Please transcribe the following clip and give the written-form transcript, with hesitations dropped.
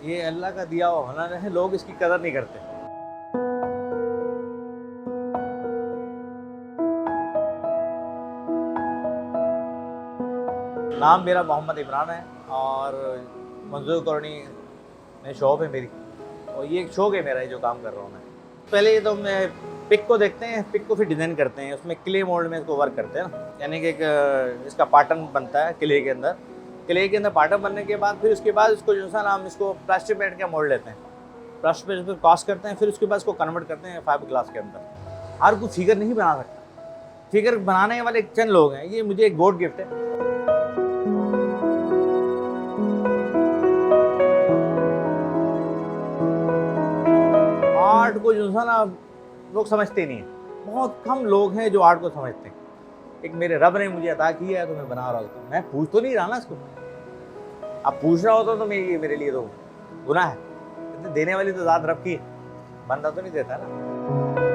ये अल्लाह का दिया हुआ हुनर है, लोग इसकी कदर नहीं करते। नाम मेरा मोहम्मद इमरान है और मंजूर कॉलोनी में शॉप है मेरी, और ये एक शौक है मेरा, ये जो काम कर रहा हूँ मैं। पहले ये तो मैं पिक को देखते हैं, पिक को फिर डिज़ाइन करते हैं, उसमें क्ले मोल्ड में इसको वर्क करते हैं ना, यानी कि एक इसका पैटर्न बनता है क्ले के अंदर। क्ले के अंदर पैटर्न बनने के बाद फिर उसके बाद इसको जो है ना हम इसको प्लास्टिक पेंट का मोल्ड लेते हैं, प्लास्टिक पेंट पर कास्ट करते हैं, फिर उसके बाद इसको कन्वर्ट करते हैं फाइबर ग्लास के अंदर। हर कोई फिगर नहीं बना सकता, फिगर बनाने वाले चंद लोग हैं, ये मुझे एक गॉड गिफ्ट है। आर्ट को जो है ना लोग समझते नहीं हैं, बहुत कम लोग हैं जो आर्ट को समझते हैं। एक मेरे रब ने मुझे अता किया है तो मैं बना रहा हूँ, मैं पूछ तो नहीं रहा ना इसको। अब पूछ रहा होता तो मेरे लिए तो गुनाह है, देने वाली तो ज़ात रब की है, बंदा तो नहीं देता ना।